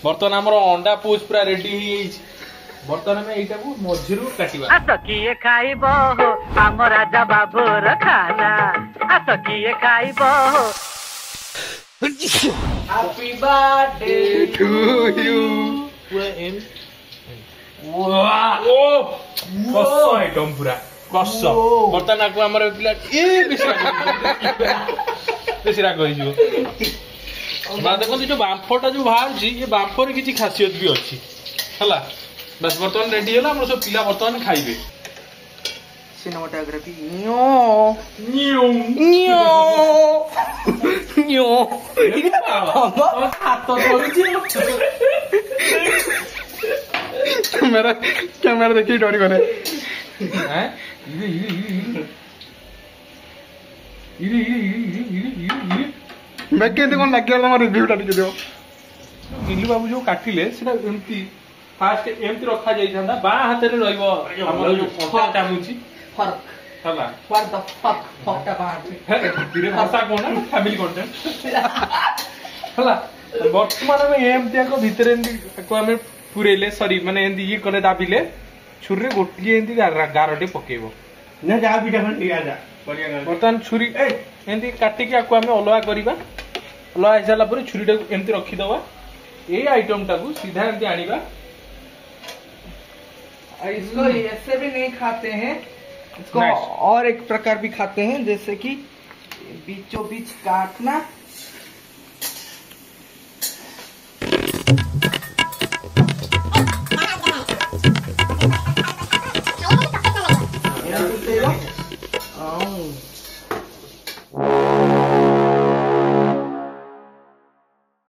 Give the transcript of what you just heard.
बर्तमान आमर अंडा पोच पूरा रेडी बर्तमान आम यू मझी काटा आस किए खाइब हो आम राजा बाबूर खाना आस किए खाइब हो happy birthday to you item पूरा कस बर्तमान आपको आम पिला बेसी राग देखो जो बांफटा जो बाहर ये बांफर किसी खासियत भी अच्छी है बस बर्तमान रेडी है सब पिला बर्तमान खाइबे सिनेमाटोग्राफी कैमेरा देखिए डरी गले मैं कहते कौन लगे रिव्यूटा टिके दियो गिल्लू बाबू जो काटिले सेटा एमती फास्ट एमती रखा जाइछांदा बा हाथ रे रहइबो हमर जो कंटा चामुची फर्क हला व्हाट द फक फकटा बाहर धीरे भाषा कोन फैमिली कंटेंट हला वर्तमान में एमती को भीतर एमती को हमें पुरेले सॉरी माने एमती ये करे दाबिले छुरी गोटी एमती गारटे पकेबो ना जा बिटा खन ठीक आजा बर्तमान छुरी एमती काटिकी आको हमें अलगा करबा अलगा हिसाला पर छुरीटा एमती रखी दवा ये आइटम टाकू सीधा एमती आनिबा इसको ऐसे भी नहीं खाते हैं इसको Nice. और एक प्रकार भी खाते हैं जैसे कि बीचों बीच काटना